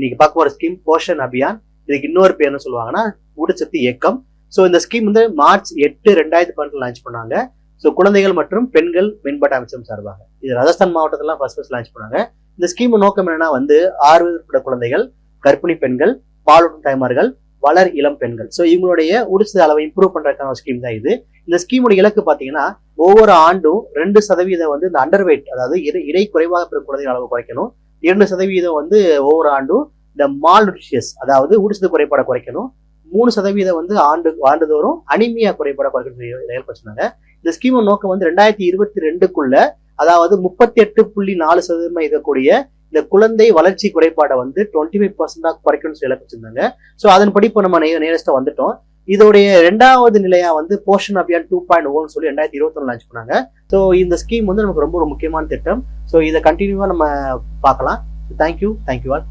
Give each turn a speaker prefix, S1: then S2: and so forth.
S1: இன்னைக்கு பார்க்க போற ஸ்கீம் போஷன் அபியான். இதுக்கு இன்னொரு பேர் என்ன சொல்லுவாங்கன்னா ஊட்டச்சத்து இயக்கம். ஸோ இந்த ஸ்கீம் வந்து மார்ச் 8, 2012 லான்ச் பண்ணாங்க. ஸோ குழந்தைகள் மற்றும் பெண்கள் மேம்பாட்டு அமைச்சகம் சார்பாக இது ராஜஸ்தான் மாவட்டத்துல ஃபர்ஸ்ட் லான்ச் பண்ணாங்க. இந்த ஸ்கீம் நோக்கம் என்னன்னா வந்து 6 குழந்தைகள், கர்ப்பிணி பெண்கள், பாலூட்டும் தாய்மார்கள், வளர் இளம் பெண்கள். ஸோ இவங்களுடைய ஊட்டச்சத்து அளவை இம்ப்ரூவ் பண்றதுக்கான ஒரு ஸ்கீம் தான் இது. இந்த ஸ்கீமோட இலக்கு பாத்தீங்கன்னா ஒவ்வொரு ஆண்டும் 2% வந்து இந்த அண்டர் வெயிட், அதாவது இடை குறைவாக பெறும் குழந்தைகள் அளவு குறைக்கணும். 2% வந்து ஒவ்வொரு ஆண்டும் இந்த மால் நியூட்ரிஷியஸ், அதாவது ஊட்டச்சத்து குறைபாடை குறைக்கணும். 3% வந்து ஆண்டுதோறும் அனிமியா குறைபாடை குறைக்கணும் ஏற்படுத்தினாங்க. இந்த ஸ்கீம் நோக்கம் வந்து 2022க்குள்ள, அதாவது 38.4% இருக்கக்கூடிய இந்த குழந்தை வளர்ச்சி குறைபாடை வந்து 25% குறைக்கணும்னு சொல்லி வச்சிருந்தாங்க. ஸோ அதன்படி இப்போ நம்ம நேரஸ்டா வந்துட்டோம். இதோடைய 2வது நிலையா வந்து போஷன் அபியான் 2.0 சொல்லி 2021 லான்ச் பண்ணாங்க. ஸோ இந்த ஸ்கீம் வந்து நமக்கு ரொம்ப ஒரு முக்கியமான திட்டம். ஸோ இதை கண்டினியூவா நம்ம பார்க்கலாம். Thank you all.